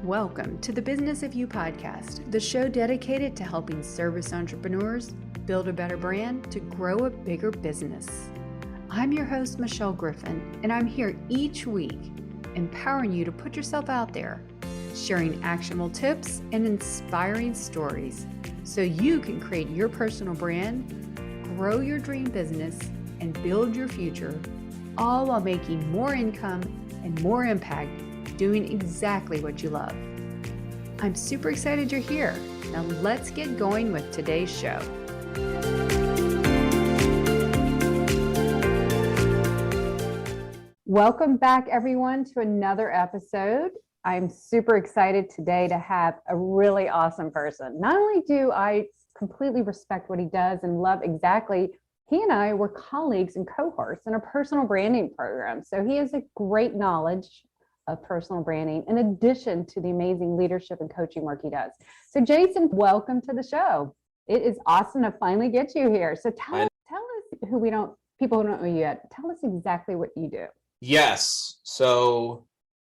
Welcome to the Business of You podcast, the show dedicated to helping service entrepreneurs build a better brand to grow a bigger business. I'm your host, Michelle Griffin, and I'm here each week empowering you to put yourself out there, sharing actionable tips and inspiring stories so you can create your personal brand, grow your dream business, and build your future, all while making more income and more impact doing exactly what you love. I'm super excited you're here. Now let's get going with today's show. Welcome back, everyone, to another episode. I'm super excited today to have a really awesome person. Not only do I completely respect what he does and love exactly, he and I were colleagues and cohorts in a personal branding program. So he has a great knowledge of personal branding in addition to the amazing leadership and coaching work he does. So Jason, welcome to the show. It is awesome to finally get you here. So tell us people who don't know you yet, tell us exactly what you do. Yes. So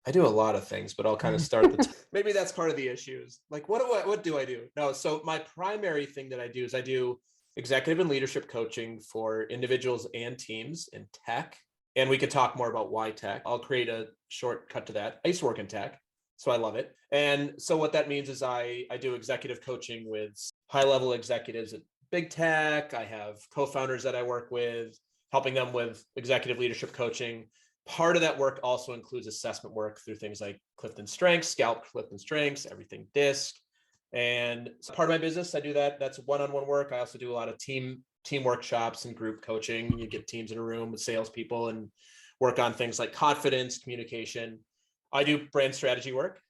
I do a lot of things, but I'll kind of start maybe that's part of the issues. Like, what do I do? No. So my primary thing that I do is I do executive and leadership coaching for individuals and teams in tech. And we could talk more about why tech. I'll create a shortcut to that. I used to work in tech, so I love it. And so what that means is I do executive coaching with high-level executives at big tech. I have co-founders that I work with, helping them with executive leadership coaching. Part of that work also includes assessment work through things like Clifton Strengths, Gallup Clifton Strengths, everything DISC. And so part of my business, I do that. That's one-on-one work. I also do a lot of team workshops and group coaching. You get teams in a room with salespeople and work on things like confidence, communication. I do brand strategy work,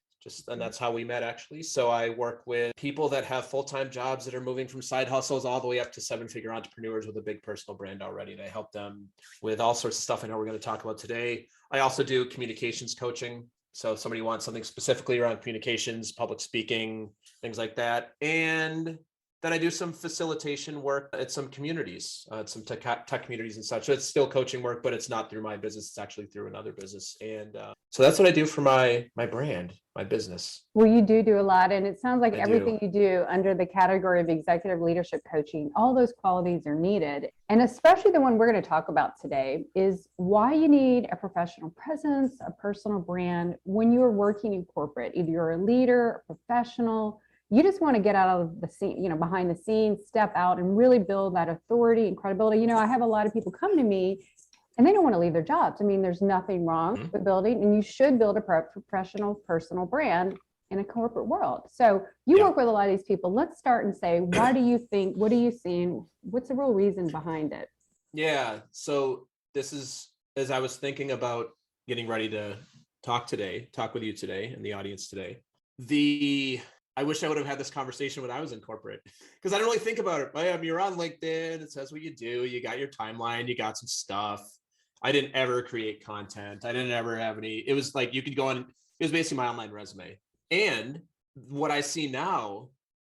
and that's how we met actually. So I work with people that have full-time jobs that are moving from side hustles all the way up to seven-figure entrepreneurs with a big personal brand already. And I help them with all sorts of stuff I know we're going to talk about today. I also do communications coaching. So if somebody wants something specifically around communications, public speaking, things like that. And then I do some facilitation work at some communities, some tech communities and such. So it's still coaching work, but it's not through my business. It's actually through another business. And so that's what I do for my brand, my business. Well, you do a lot. And it sounds like everything you do under the category of executive leadership coaching, all those qualities are needed. And especially the one we're going to talk about today is why you need a professional presence, a personal brand when you're working in corporate. Either you're a leader, a professional, you just want to get out of the scene, behind the scenes, step out and really build that authority and credibility. I have a lot of people come to me and they don't want to leave their jobs. I mean, there's nothing wrong with building, and you should build a professional personal brand in a corporate world. So you work with a lot of these people. Let's start and say, why do you think, what are you seeing? What's the real reason behind it? Yeah. So this is, as I was thinking about getting ready to talk with you today and the audience today, I wish I would have had this conversation when I was in corporate, because I don't really think about it. You're on LinkedIn, it says what you do, you got your timeline, you got some stuff. I didn't ever create content. I didn't ever have any, it was like, you could go on, it was basically my online resume. And what I see now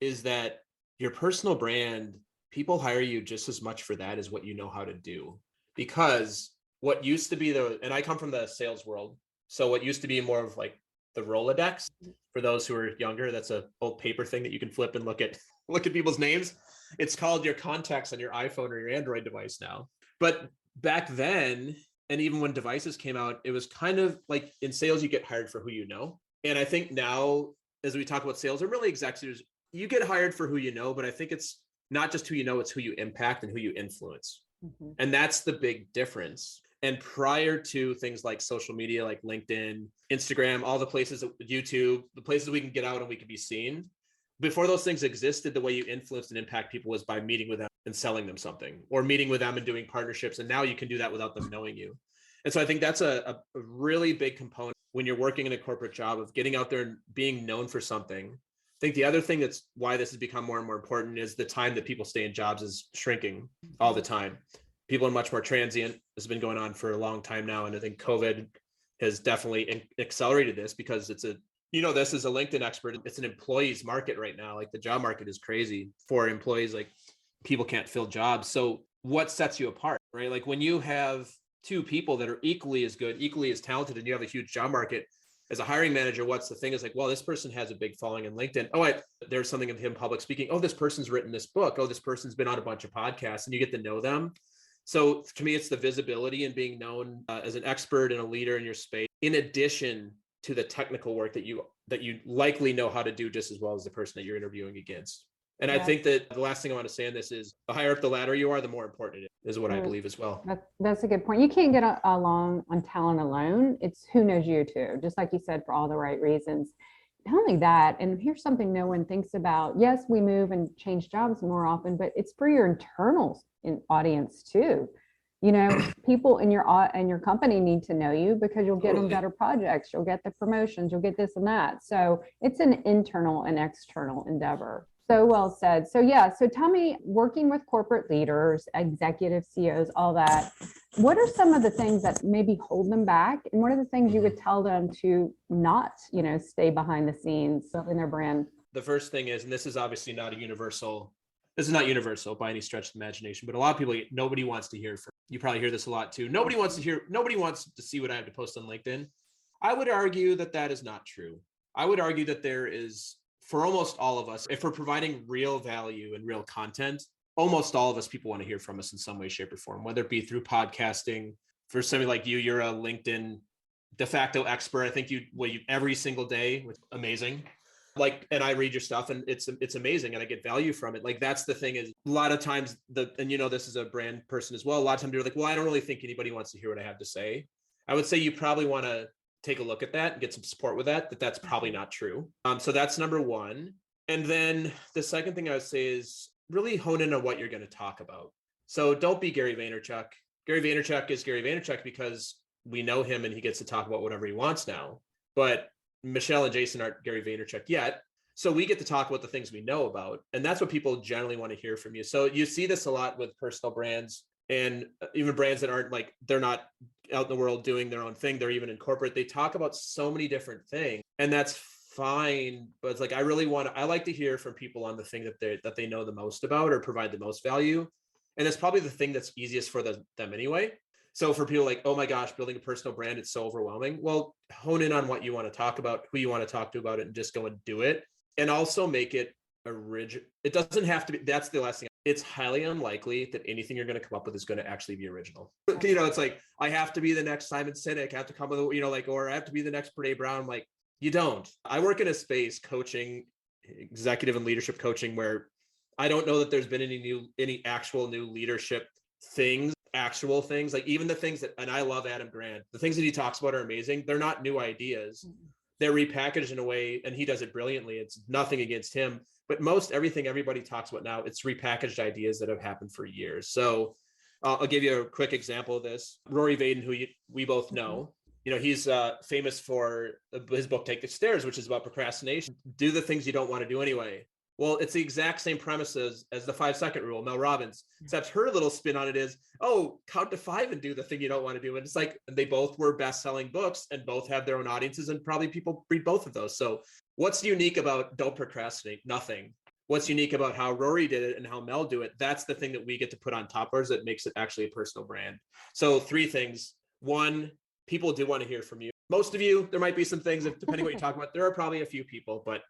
is that your personal brand, people hire you just as much for that as what you know how to do. Because what used to be and I come from the sales world. So what used to be more of like the Rolodex, for those who are younger, that's an old paper thing that you can flip and look at people's names. It's called your contacts on your iPhone or your Android device now. But back then, and even when devices came out, it was kind of like in sales, you get hired for who you know. And I think now, as we talk about sales, or really executives, you get hired for who you know, but I think it's not just who you know, it's who you impact and who you influence. Mm-hmm. And that's the big difference. And prior to things like social media, like LinkedIn, Instagram, all the places, YouTube, the places we can get out and we can be seen, before those things existed, the way you influenced and impact people was by meeting with them and selling them something, or meeting with them and doing partnerships. And now you can do that without them knowing you. And so I think that's a really big component when you're working in a corporate job, of getting out there and being known for something. I think the other thing that's why this has become more and more important is the time that people stay in jobs is shrinking all the time. People are much more transient. This has been going on for a long time now. And I think COVID has definitely accelerated this, because this is a LinkedIn expert. It's an employee's market right now. Like, the job market is crazy for employees. Like, people can't fill jobs. So what sets you apart, right? Like, when you have two people that are equally as good, equally as talented, and you have a huge job market, as a hiring manager, what's the thing is like, well, this person has a big following in LinkedIn. Oh, there's something of him public speaking. Oh, this person's written this book. Oh, this person's been on a bunch of podcasts, and you get to know them. So to me, it's the visibility and being known as an expert and a leader in your space, in addition to the technical work that you likely know how to do just as well as the person that you're interviewing against. And I think that the last thing I want to say on this is the higher up the ladder you are, the more important it is what I believe as well. That's a good point. You can't get along on talent alone. It's who knows you too, just like you said, for all the right reasons. Not only that, and here's something no one thinks about. Yes, we move and change jobs more often, but it's for your internal audience too. You know, people in your company need to know you because you'll get them better projects, you'll get the promotions, you'll get this and that. So it's an internal and external endeavor. So well said. So yeah, so tell me, working with corporate leaders, executive CEOs, all that, what are some of the things that maybe hold them back? And what are the things you would tell them to not, stay behind the scenes in their brand? The first thing is, and this is obviously not universal by any stretch of the imagination, but a lot of people, nobody wants to hear from, you probably hear this a lot too. Nobody wants to see what I have to post on LinkedIn. I would argue that is not true. I would argue that there is, for almost all of us, if we're providing real value and real content, almost all of us, people want to hear from us in some way, shape, or form, whether it be through podcasting. For somebody like you, you're a LinkedIn de facto expert. I think you every single day, which is amazing. And I read your stuff and it's amazing and I get value from it. Like, that's the thing is, a lot of times this is a brand person as well. A lot of times you're like, well, I don't really think anybody wants to hear what I have to say. I would say you probably want to take a look at that and get some support with that's probably not true. So that's number one. And then the second thing I would say is really hone in on what you're going to talk about. So don't be Gary Vaynerchuk. Gary Vaynerchuk is Gary Vaynerchuk because we know him and he gets to talk about whatever he wants now. But Michelle and Jason aren't Gary Vaynerchuk yet. So we get to talk about the things we know about. And that's what people generally want to hear from you. So you see this a lot with personal brands and even brands that aren't they're not out in the world doing their own thing. They're even in corporate. They talk about so many different things, and that's fine. But it's I like to hear from people on the thing that they know the most about or provide the most value. And it's probably the thing that's easiest for them anyway. So for people like, oh my gosh, building a personal brand, it's so overwhelming. Well, hone in on what you want to talk about, who you want to talk to about it, and just go and do it. And also make it original. It doesn't have to be, that's the last thing. It's highly unlikely that anything you're going to come up with is going to actually be original. It's like, I have to be the next Simon Sinek, I have to come with, or I have to be the next Brene Brown. Like, you don't. I work in a space coaching, executive and leadership coaching, where I don't know that there's been any actual new leadership things, actual things, like even the things that, and I love Adam Grant, the things that he talks about are amazing. They're not new ideas. They're repackaged in a way, and he does it brilliantly. It's nothing against him, but most everything everybody talks about now, it's repackaged ideas that have happened for years. So I'll give you a quick example of this. Rory Vaden, who we both know, he's famous for his book, Take the Stairs, which is about procrastination. Do the things you don't want to do anyway. Well, it's the exact same premises as the 5-second rule, Mel Robbins, except her little spin on it is, count to 5 and do the thing you don't want to do. And it's like, they both were best-selling books and both have their own audiences, and probably people read both of those. So what's unique about don't procrastinate? Nothing. What's unique about how Rory did it and how Mel do it? That's the thing that we get to put on top of ours that makes it actually a personal brand. So 3 things. 1, people do want to hear from you. Most of you, there might be some things, depending what you talk about, there are probably a few people, but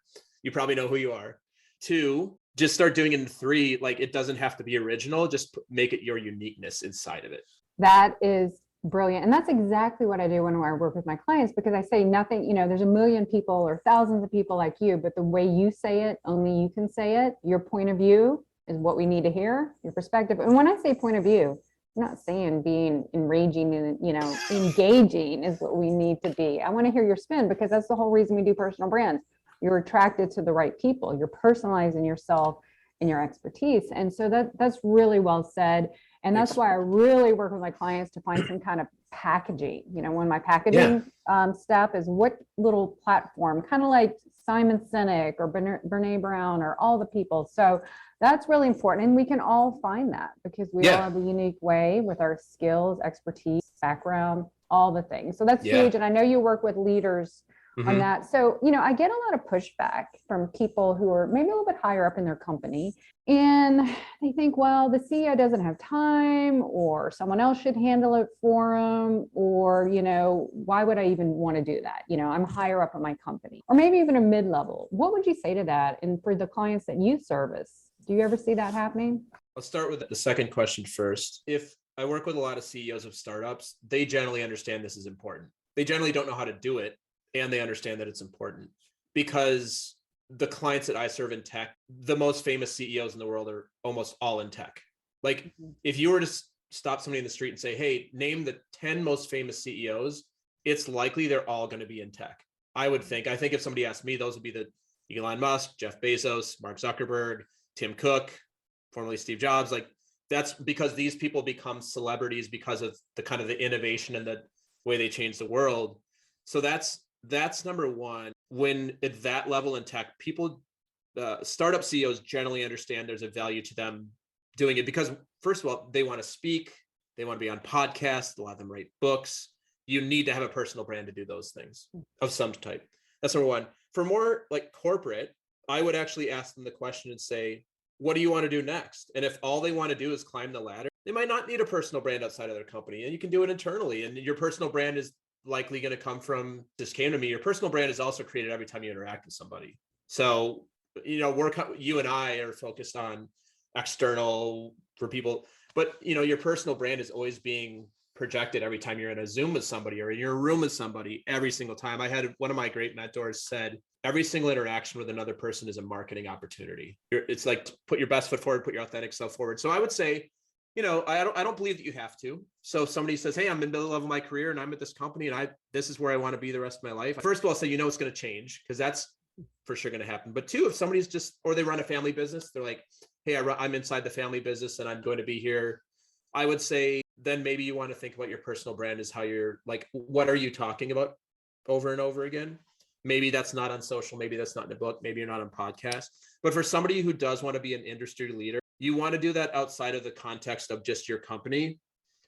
you probably know who you are. 2, just start doing it. 3, it doesn't have to be original. Just make it your uniqueness inside of it. That is brilliant. And that's exactly what I do when I work with my clients, because I say nothing, there's a million people or thousands of people like you, but the way you say it, only you can say it. Your point of view is what we need to hear, your perspective. And when I say point of view, I'm not saying being enraging and, engaging is what we need to be. I want to hear your spin, because that's the whole reason we do personal brands. You're attracted to the right people. You're personalizing yourself and your expertise. And so that's really well said. And that's why I really work with my clients to find some kind of packaging. When my packaging step is what little platform, kind of like Simon Sinek or Brene Brown or all the people. So that's really important. And we can all find that, because we all have a unique way with our skills, expertise, background, all the things. So that's huge. And I know you work with leaders on that. So, I get a lot of pushback from people who are maybe a little bit higher up in their company, and they think, well, the CEO doesn't have time, or someone else should handle it for them, or or, why would I even want to do that? I'm higher up in my company, or maybe even a mid-level. What would you say to that? And for the clients that you service, do you ever see that happening? I'll start with the second question first. If I work with a lot of CEOs of startups, they generally understand this is important. They generally don't know how to do it, and they understand that it's important, because the clients that I serve in tech, the most famous CEOs in the world are almost all in tech. Like, if you were to stop somebody in the street and say, hey, name the 10 most famous CEOs, it's likely they're all going to be in tech. I think if somebody asked me, those would be the Elon Musk, Jeff Bezos, Mark Zuckerberg, Tim Cook, formerly Steve Jobs. Like, that's because these people become celebrities because of the kind of the innovation and the way they change the world. So that's number one. When at that level in tech, people, startup CEOs generally understand there's a value to them doing it, because first of all, they want to speak, they want to be on podcasts, a lot of them write books. You need to have a personal brand to do those things of some type. That's number one. For more like corporate, I would actually ask them the question and say, what do you want to do next? And if all they want to do is climb the ladder, they might not need a personal brand outside of their company, and you can do it internally. And your personal brand is likely going to come from, this came to me, your personal brand is also created every time you interact with somebody. So, you and I are focused on external for people, but your personal brand is always being projected every time you're in a Zoom with somebody or in your room with somebody. Every single time. I had one of my great mentors said, every single interaction with another person is a marketing opportunity. It's like, put your best foot forward, put your authentic self forward. So I would say, I don't believe that you have to. So if somebody says, hey, I'm in the middle of my career and I'm at this company and this is where I want to be the rest of my life. First of all, say, it's going to change, because that's for sure going to happen. But two, if somebody's or they run a family business, they're like, hey, I'm inside the family business and I'm going to be here. I would say then maybe you want to think about your personal brand is how you're like, what are you talking about over and over again? Maybe that's not on social. Maybe that's not in a book. Maybe you're not on podcast. But for somebody who does want to be an industry leader, you want to do that outside of the context of just your company,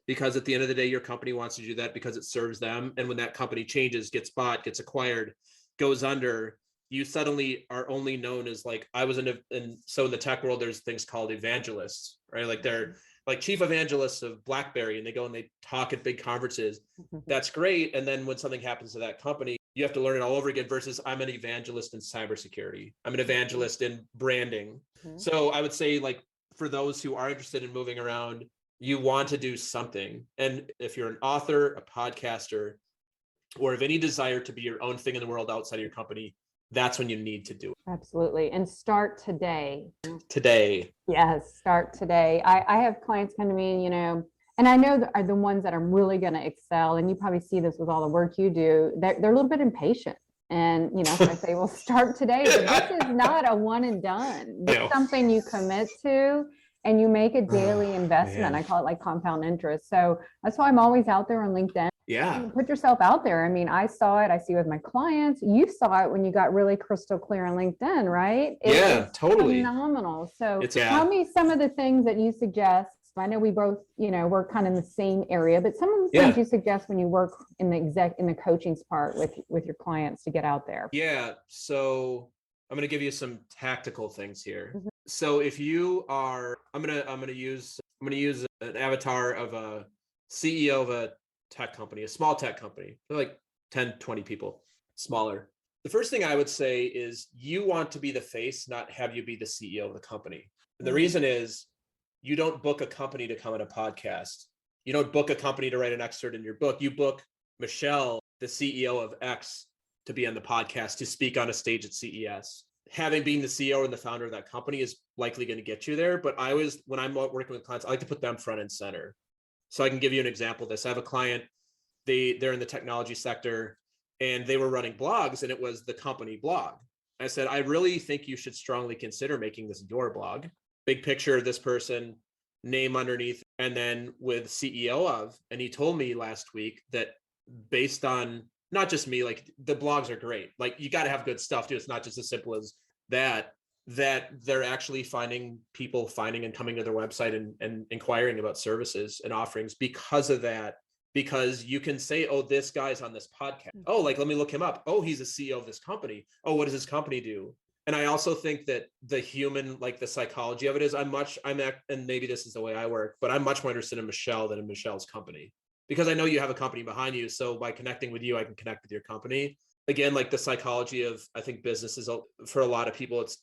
because at the end of the day, your company wants to do that because it serves them. And when that company changes, gets bought, gets acquired, goes under, you suddenly are only known as like, so in the tech world, there's things called evangelists, right? Like they're like chief evangelists of BlackBerry, and they go and they talk at big conferences. That's great. And then when something happens to that company, you have to learn it all over again, versus I'm an evangelist in cybersecurity. I'm an evangelist in branding. So I would say, like, for those who are interested in moving around, you want to do something. And if you're an author, a podcaster, or have any desire to be your own thing in the world outside of your company, that's when you need to do it. Absolutely. And start today. Yes, start today. I have clients come to me, and I know are the ones that are really going to excel. And you probably see this with all the work you do. They're a little bit impatient. And, so I say, well, start today. But this is not a one and done. It's something you commit to and you make a daily investment. I call it like compound interest. So that's why I'm always out there on LinkedIn. Yeah. Put yourself out there. I mean, I saw it. I see it with my clients. You saw it when you got really crystal clear on LinkedIn, right? It's totally phenomenal. So tell me some of the things that you suggest. I know we both, work kind of in the same area, but some of the things you suggest when you work in the coaching part with your clients to get out there. Yeah. So I'm going to give you some tactical things here. So if you are, I'm going to use an avatar of a CEO of a tech company, a small tech company. They're like 10, 20 people, smaller. The first thing I would say is you want to be the face, not have you be the CEO of the company. And the reason is you don't book a company to come on a podcast. You don't book a company to write an excerpt in your book. You book Michelle, the CEO of X, to be on the podcast, to speak on a stage at CES. Having been the CEO and the founder of that company is likely going to get you there. But when I'm working with clients, I like to put them front and center. So I can give you an example of this. I have a client, they're in the technology sector, and they were running blogs, and it was the company blog. I said, I really think you should strongly consider making this your blog. Big picture of this person, name underneath, and then with CEO of, and he told me last week that based on not just me, like the blogs are great. Like you got to have good stuff too. It's not just as simple as that they're actually finding and coming to their website and inquiring about services and offerings because of that. Because you can say, oh, this guy's on this podcast. Oh, like, let me look him up. Oh, he's a CEO of this company. Oh, what does his company do? And I also think that the human, like the psychology of it is and maybe this is the way I work, but I'm much more interested in Michelle than in Michelle's company. because I know you have a company behind you. So by connecting with you, I can connect with your company. Again, like the psychology of, I think business is, for a lot of people, it's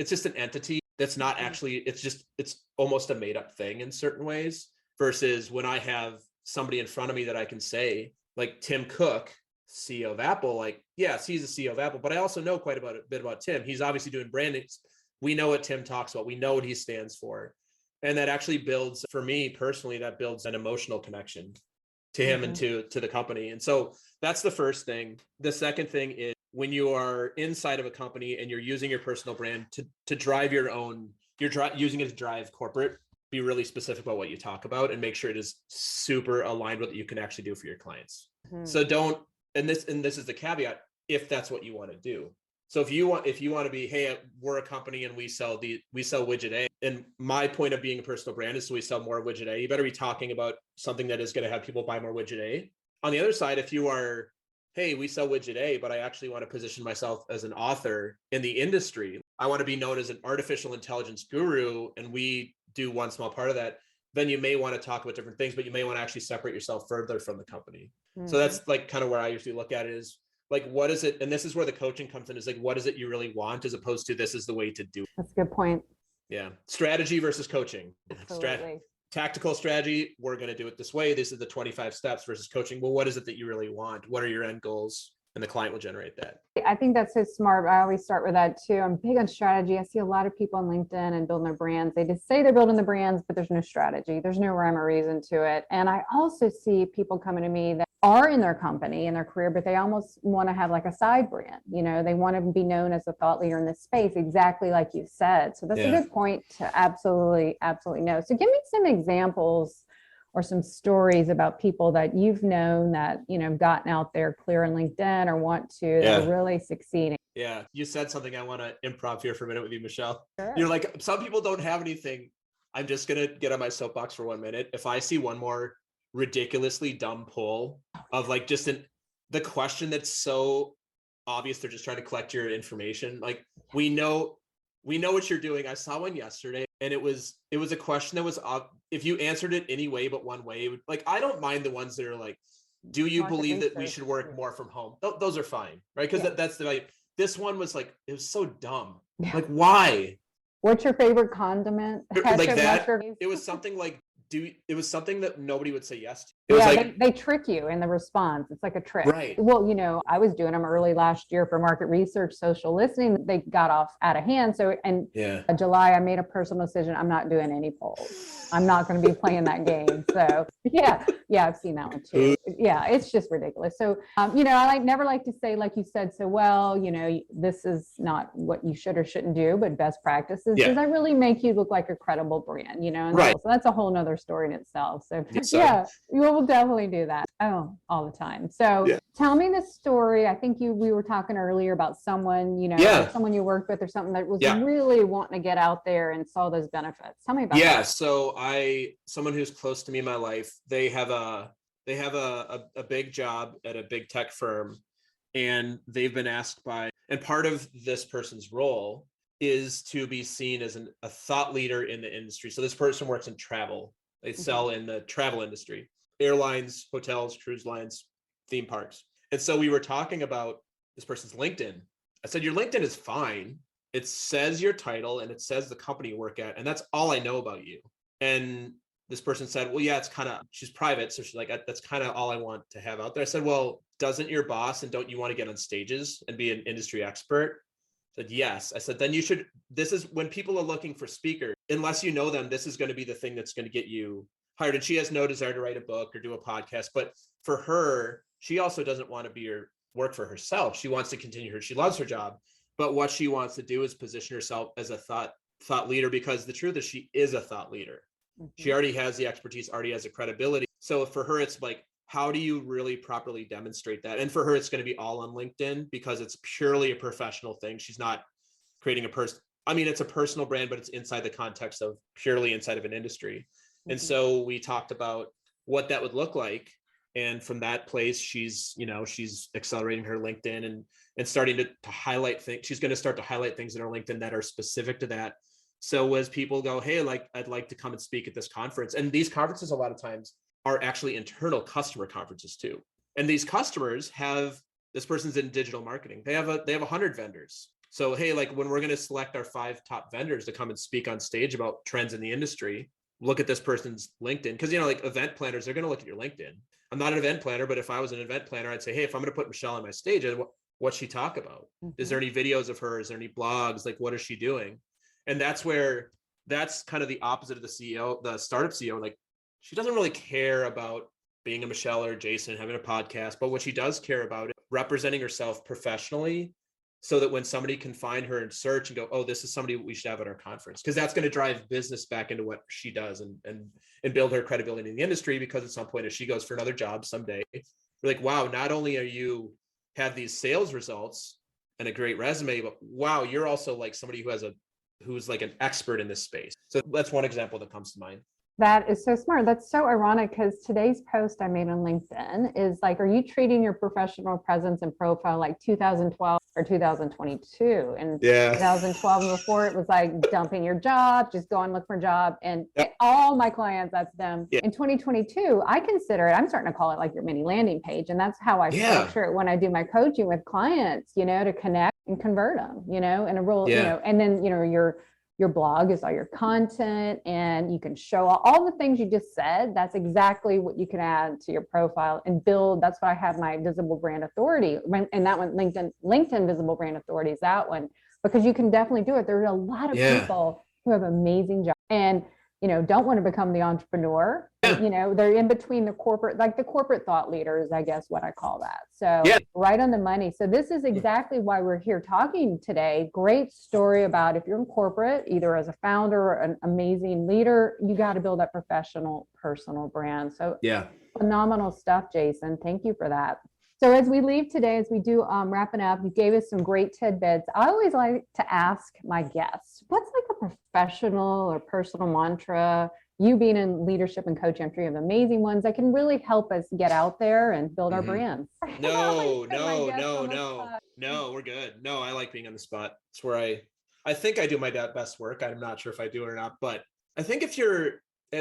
just an entity that's not actually, it's almost a made up thing in certain ways, versus when I have somebody in front of me that I can say, like Tim Cook, CEO of Apple, like, yes, he's the CEO of Apple, but I also know quite a bit about Tim. He's obviously doing branding. We know what Tim talks about. We know what he stands for. And that actually builds, for me personally, that builds an emotional connection to him and to the company. And so that's the first thing. The second thing is, when you are inside of a company and you're using your personal brand to drive your own, using it to drive corporate, be really specific about what you talk about and make sure it is super aligned with what you can actually do for your clients. So don't, and this is the caveat, if that's what you want to do. So if you want to be, hey, we're a company and we sell widget A, and my point of being a personal brand is so we sell more widget A, you better be talking about something that is going to have people buy more widget A. On the other side, if you are, hey, we sell widget A, but I actually want to position myself as an author in the industry, I want to be known as an artificial intelligence guru, and we do one small part of that, then you may want to talk about different things, but you may want to actually separate yourself further from the company. So that's like kind of where I usually look at it, is like, what is it? And this is where the coaching comes in, is like, what is it you really want, as opposed to this is the way to do it. That's a good point. Yeah. Strategy versus coaching. Absolutely. Tactical strategy, we're going to do it this way. This is the 25 steps, versus coaching. Well, what is it that you really want? What are your end goals? And the client will generate that. I think that's so smart. I always start with that too. I'm big on strategy. I see a lot of people on LinkedIn and building their brands. They just say they're building the brands, but there's no strategy. There's no rhyme or reason to it. And I also see people coming to me that are in their company, in their career, but they almost want to have like a side brand. They want to be known as a thought leader in this space, exactly like you said. So that's a good point to absolutely know. So give me some examples or some stories about people that you've known that, gotten out there clear on LinkedIn or want to, that are really succeeding. Yeah. You said something I want to improv here for a minute with you, Michelle. Sure. You're like, some people don't have anything. I'm just going to get on my soapbox for 1 minute. If I see one more ridiculously dumb poll of like just the question that's so obvious, they're just trying to collect your information. Like, we know what you're doing. I saw one yesterday, and it was a question that was, if you answered it any way but one way, like, I don't mind the ones that are like, do you believe that we should work more from home? Those are fine, right? Because that's the value. This one was like, it was so dumb. Like, why? What's your favorite condiment? Like that. It was something like, it was something that nobody would say yes to. It was like, they trick you in the response. It's like a trick. Right. Well, I was doing them early last year for market research, social listening. They got off out of hand. So in July, I made a personal decision. I'm not doing any polls. I'm not going to be playing that game. So yeah, I've seen that one too. Yeah, it's just ridiculous. So, I never like to say, like you said, so well, this is not what you should or shouldn't do, but best practices. Does that really make you look like a credible brand? Right. So that's a whole nother story in itself. So yeah, we will definitely do that. Oh, all the time. So tell me the story. I think we were talking earlier about someone, someone you worked with or something that was really wanting to get out there and saw those benefits. Tell me about that. Yeah. So someone who's close to me in my life, they have a big job at a big tech firm, and they've been asked and part of this person's role is to be seen as a thought leader in the industry. So this person works in travel. They sell in the travel industry, airlines, hotels, cruise lines, theme parks. And so we were talking about this person's LinkedIn. I said, your LinkedIn is fine. It says your title and it says the company you work at, and that's all I know about you. And this person said, well, yeah, she's private. So she's like, that's kind of all I want to have out there. I said, well, doesn't your boss and don't you want to get on stages and be an industry expert? I said, yes. I said, then you should, this is when people are looking for speakers, unless you know them, this is going to be the thing that's going to get you hired. And she has no desire to write a book or do a podcast, but for her, she also doesn't want to work for herself. She wants to continue she loves her job, but what she wants to do is position herself as a thought leader, because the truth is she is a thought leader. She already has the expertise, already has the credibility. So for her, it's like, how do you really properly demonstrate that? And for her, it's going to be all on LinkedIn, because it's purely a professional thing. She's not creating it's a personal brand, but it's inside the context of purely inside of an industry. And so we talked about what that would look like. And from that place, she's accelerating her LinkedIn and starting to highlight things. She's going to start to highlight things in her LinkedIn that are specific to that. So as people go, hey, like, I'd like to come and speak at this conference. And these conferences, a lot of times, are actually internal customer conferences too. And these customers have, this person's in digital marketing. They have 100 vendors. So, hey, like when we're going to select our 5 top vendors to come and speak on stage about trends in the industry, look at this person's LinkedIn. Because, like event planners, they're going to look at your LinkedIn. I'm not an event planner, but if I was an event planner, I'd say, hey, if I'm going to put Michelle on my stage, what's she talk about? Is there any videos of her? Is there any blogs? Like, what is she doing? And that's kind of the opposite of the CEO, the startup CEO. Like, she doesn't really care about being a Michelle or Jason, having a podcast, but what she does care about is representing herself professionally, so that when somebody can find her and search and go, oh, this is somebody we should have at our conference, because that's going to drive business back into what she does and build her credibility in the industry. Because at some point, if she goes for another job someday, we're like, wow, not only are you have these sales results and a great resume, but wow, you're also like somebody who's like an expert in this space. So that's one example that comes to mind. That is so smart. That's so ironic, because today's post I made on LinkedIn is like, are you treating your professional presence and profile like 2012 or 2022? And 2012 and before, it was like dumping your job, just go and look for a job. And all my clients, that's them. In 2022, I consider it, I'm starting to call it like your mini landing page. And that's how I structure it when I do my coaching with clients, to connect and convert them, in a real, and then, your blog is all your content, and you can show all the things you just said. That's exactly what you can add to your profile and build. That's why I have my visible brand authority. And that one, LinkedIn visible brand authority is that one, because you can definitely do it. There are a lot of people who have amazing jobs and, don't want to become the entrepreneur. They're in between the corporate thought leaders, I guess what I call that. So right on the money. So this is exactly why we're here talking today. Great story about if you're in corporate, either as a founder or an amazing leader, you got to build that professional, personal brand. So phenomenal stuff, Jason. Thank you for that. So as we leave today, as we do wrapping up, you gave us some great tidbits. I always like to ask my guests, what's like a professional or personal mantra? You being in leadership and coaching, I'm sure you have amazing ones that can really help us get out there and build our brands. No, we're good. No, I like being on the spot. It's where I think I do my best work. I'm not sure if I do it or not, but I think as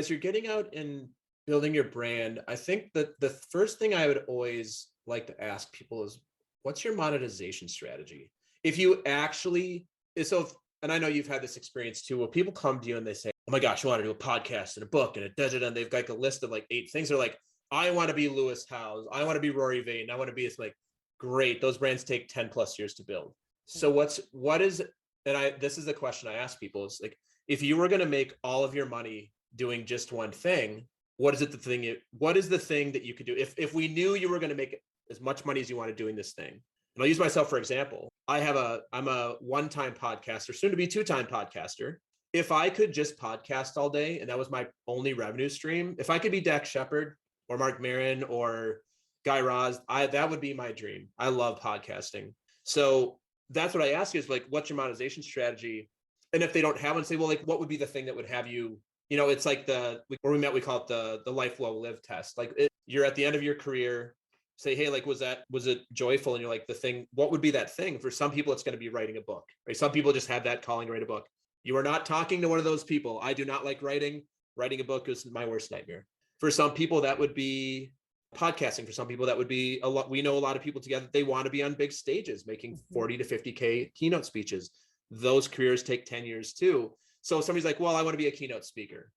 you're getting out and building your brand, I think that the first thing I would always like to ask people is, what's your monetization strategy? If you actually, and I know you've had this experience too, where people come to you and they say, oh my gosh, I want to do a podcast and a book and and they've got a list of like 8 things. They're like, I want to be Lewis Howes. I want to be Rory Vane. I want to be, it's like, great. Those brands take 10 plus years to build. So this is the question I ask people is like, if you were going to make all of your money doing just one thing, what is the thing that you could do? If we knew you were going to make as much money as you wanted doing this thing, and I'll use myself for example. I'm a one-time podcaster, soon to be 2-time podcaster. If I could just podcast all day and that was my only revenue stream, if I could be Dax Shepard or Mark Maron or Guy Raz, that would be my dream. I love podcasting. So that's what I ask you is like, what's your monetization strategy? And if they don't have one, say, well, like, what would be the thing that would have you, it's like where we met, we call it the life well lived test. Like you're at the end of your career, say, hey, like, was it joyful? And you're like, what would be that thing? For some people, it's going to be writing a book, right? Some people just have that calling to write a book. You are not talking to one of those people. I do not like writing. Writing a book is my worst nightmare. For some people, that would be podcasting. For some people, that would be a lot. We know a lot of people together. They want to be on big stages, making 40 to 50K keynote speeches. Those careers take 10 years too. So somebody's like, well, I want to be a keynote speaker.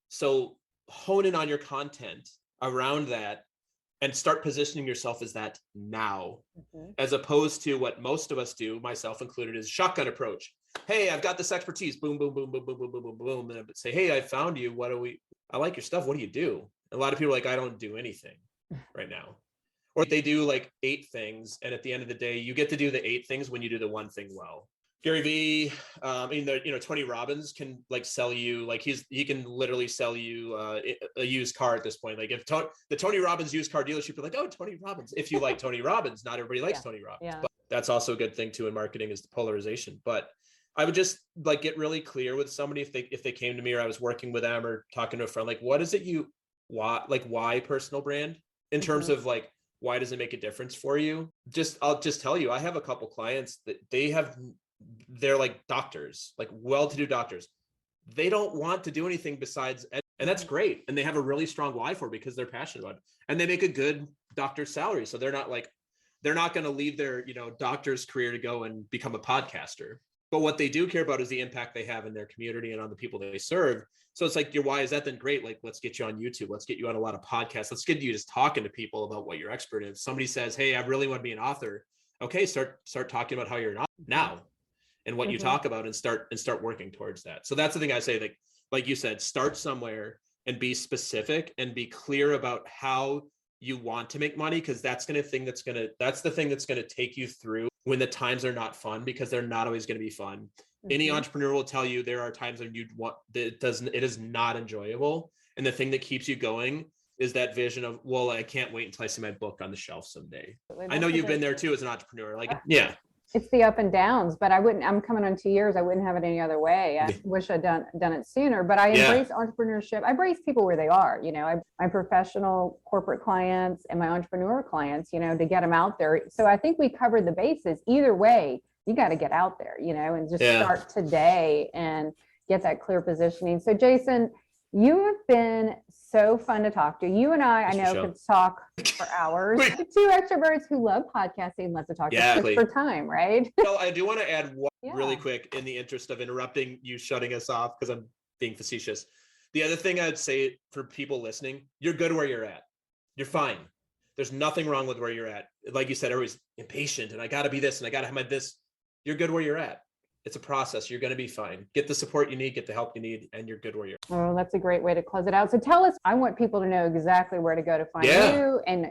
So hone in on your content around that and start positioning yourself as that now, as opposed to what most of us do, myself included, is shotgun approach. Hey, I've got this expertise. Boom, boom, boom, boom, boom, boom, boom, boom, boom. And say, hey, I found you. I like your stuff. What do you do? And a lot of people are like, I don't do anything right now. Or they do like 8 things. And at the end of the day, you get to do the 8 things when you do the one thing well. Gary Vee, Tony Robbins can like sell you, like he can literally sell you a used car at this point. Like if the Tony Robbins used car dealership, you're like, oh, Tony Robbins. If you like Tony Robbins, not everybody likes Tony Robbins. But that's also a good thing too in marketing, is the polarization. But I would just like get really clear with somebody if they came to me or I was working with them or talking to a friend, like, what is it why personal brand in terms of like, why does it make a difference for you? I'll just tell you, I have a couple clients that they're like doctors, like well-to-do doctors. They don't want to do anything besides And that's great. And they have a really strong why for it because they're passionate about it. And they make a good doctor's salary. So they're not going to leave their, doctor's career to go and become a podcaster. But what they do care about is the impact they have in their community and on the people they serve. So it's like, your why is that then great? Like, let's get you on YouTube. Let's get you on a lot of podcasts. Let's get you just talking to people about what you're expert in. If somebody says, hey, I really want to be an author. Okay, start talking about how you're an author now and what you talk about and start working towards that. So that's the thing I say, like you said, start somewhere and be specific and be clear about how you want to make money, because that's the thing that's going to take you through when the times are not fun, because they're not always going to be fun. Any entrepreneur will tell you there are times when it is not enjoyable. And the thing that keeps you going is that vision of, well, I can't wait until I see my book on the shelf someday. I know you've been there too as an entrepreneur. Like, yeah. It's the up and downs, but I'm coming on 2 years. I wouldn't have it any other way. I wish I'd done it sooner, but I embrace entrepreneurship. I embrace people where they are, my professional corporate clients and my entrepreneur clients, to get them out there. So I think we covered the bases. Either way, you got to get out there, and just start today and get that clear positioning. So Jason, you have been so fun to talk to. You and I know, could talk for hours. Two extroverts who love podcasting, love to talk for time, right? So I do want to add one really quick in the interest of interrupting you, shutting us off, because I'm being facetious. The other thing I'd say for people listening, you're good where you're at. You're fine. There's nothing wrong with where you're at. Like you said, everybody's impatient and I got to be this and I got to have my this. You're good where you're at. It's a process. You're going to be fine. Get the support you need, get the help you need, and you're good where you're at. Oh, that's a great way to close it out. So tell us, I want people to know exactly where to go to find you and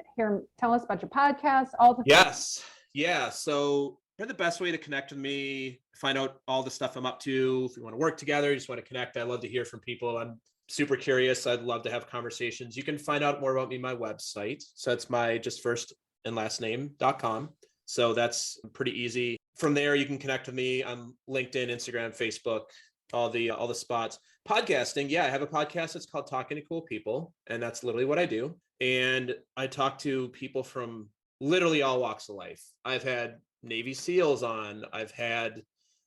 tell us about your podcast, all the Yes. Yeah. So the best way to connect with me, find out all the stuff I'm up to. If you want to work together, you just want to connect. I love to hear from people. I'm super curious. I'd love to have conversations. You can find out more about me on my website. So it's my just first and last name.com. So that's pretty easy. From there, you can connect with me on LinkedIn, Instagram, Facebook, all the spots. Podcasting, I have a podcast. It's called Talking to Cool People, and that's literally what I do. And I talk to people from literally all walks of life. I've had Navy SEALs on. I've had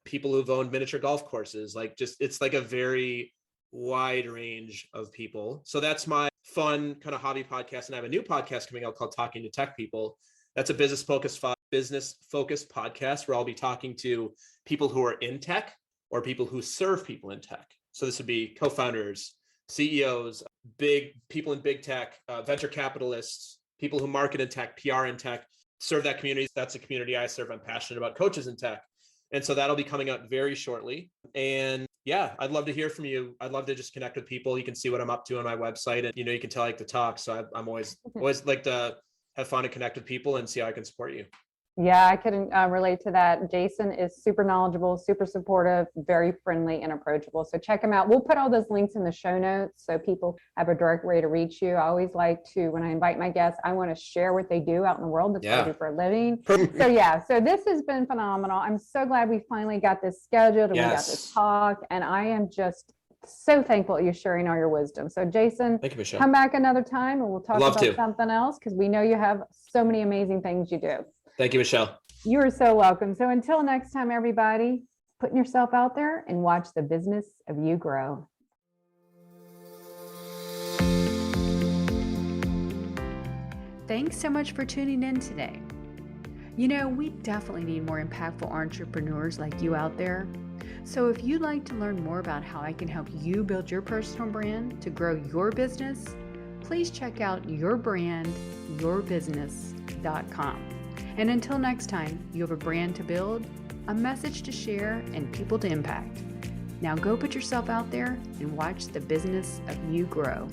people who've owned miniature golf courses. It's like a very wide range of people. So that's my fun kind of hobby podcast. And I have a new podcast coming out called Talking to Tech People. That's a business focused podcast where I'll be talking to people who are in tech or people who serve people in tech. So this would be co-founders, CEOs, big people in big tech, venture capitalists, people who market in tech, PR in tech, serve that community. That's a community I serve. I'm passionate about coaches in tech. And so that'll be coming out very shortly. And I'd love to hear from you. I'd love to just connect with people. You can see what I'm up to on my website, and you can tell I like to talk. So I'm always like to have fun and connect with people and see how I can support you. Yeah, I can relate to that. Jason is super knowledgeable, super supportive, very friendly and approachable. So check him out. We'll put all those links in the show notes so people have a direct way to reach you. I always like to, when I invite my guests, I want to share what they do out in the world. That's what I do for a living. So this has been phenomenal. I'm so glad we finally got this scheduled and we got this talk. And I am just so thankful you're sharing all your wisdom. So Jason, thank you, Michelle. Come back another time and we'll talk about something else, because we know you have so many amazing things you do. Thank you, Michelle. You are so welcome. So until next time, everybody, putting yourself out there and watch the business of you grow. Thanks so much for tuning in today. We definitely need more impactful entrepreneurs like you out there. So if you'd like to learn more about how I can help you build your personal brand to grow your business, please check out yourbrandyourbusiness.com. And until next time, you have a brand to build, a message to share, and people to impact. Now go put yourself out there and watch the business of you grow.